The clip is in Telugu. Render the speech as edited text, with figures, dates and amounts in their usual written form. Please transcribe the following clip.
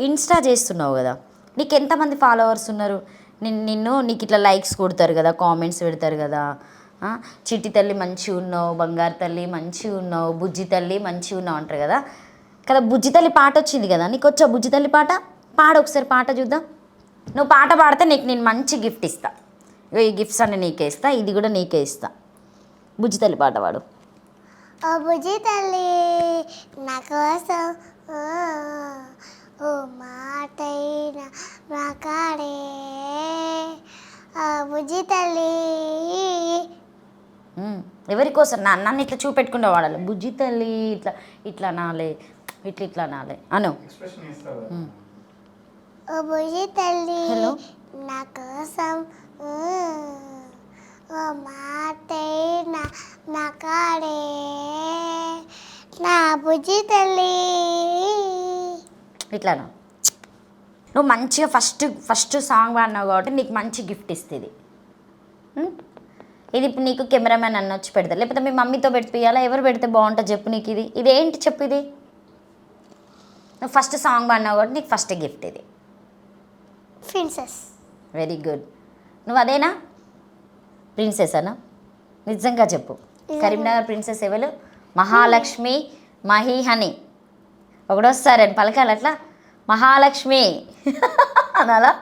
ఇన్స్టా చేస్తున్నావు కదా, నీకు ఎంతమంది ఫాలోవర్స్ ఉన్నారు? నీకు ఇట్లా లైక్స్ కొడతారు కదా, కామెంట్స్ పెడతారు కదా. చిట్టి తల్లి మంచిగా ఉన్నావు, బంగారు తల్లి మంచిగా ఉన్నావు, బుజ్జి తల్లి మంచిగా ఉన్నావు అంటారు కదా. కదా బుజ్జి తల్లి పాట వచ్చింది కదా, నీకు వచ్చా బుజ్జి తల్లి పాట? పాడు ఒకసారి పాట చూద్దాం. నువ్వు పాట పాడితే నేను మంచి గిఫ్ట్ ఇస్తా. ఈ గిఫ్ట్స్ అన్నీ నీకే ఇస్తా, ఇది కూడా నీకే ఇస్తా. బుజ్జి తల్లి పాట పాడు. ఓ బుజ్జి తల్లి నా కోసం ఓ మాటైనా మాకాడే ఓ బుజ్జి తల్లి. ఎవరి కోసం? నన్ను ఇట్లా చూపెట్టుకుంటే వాడాలి. బుజ్జి తల్లి ఇట్లా ఇట్లా నాలే, ఇట్లా నాలే అను. ఓ బుజ్జి తల్లి హలో నా కోసం ఓ మాటైనా మాకాడే నా బుజ్జి తల్లి. ఇట్లాను. నువ్వు మంచిగా ఫస్ట్ సాంగ్ పాడినావు కాబట్టి నీకు మంచి గిఫ్ట్ ఇస్తుంది. ఇది ఇప్పుడు నీకు కెమెరామ్యాన్ అన్న వచ్చి పెడతారు, లేకపోతే మీ మమ్మీతో పెట్టియాలా? ఎవరు పెడితే బాగుంటుంది చెప్పు. నీకు ఇదేంటి చెప్పు. ఇది నువ్వు ఫస్ట్ సాంగ్ పాడినావు కాబట్టి నీకు ఫస్ట్ గిఫ్ట్ ఇది. ప్రిన్సెస్. Very good. నువ్వు అదేనా? ప్రిన్సెస్ అనా? నిజంగా చెప్పు. కరీంనగర్ ప్రిన్సెస్ ఎవరు? మహాలక్ష్మి మహిహని. ఒకడొస్తారని పలకాలి అట్లా, మహాలక్ష్మి అనాలా?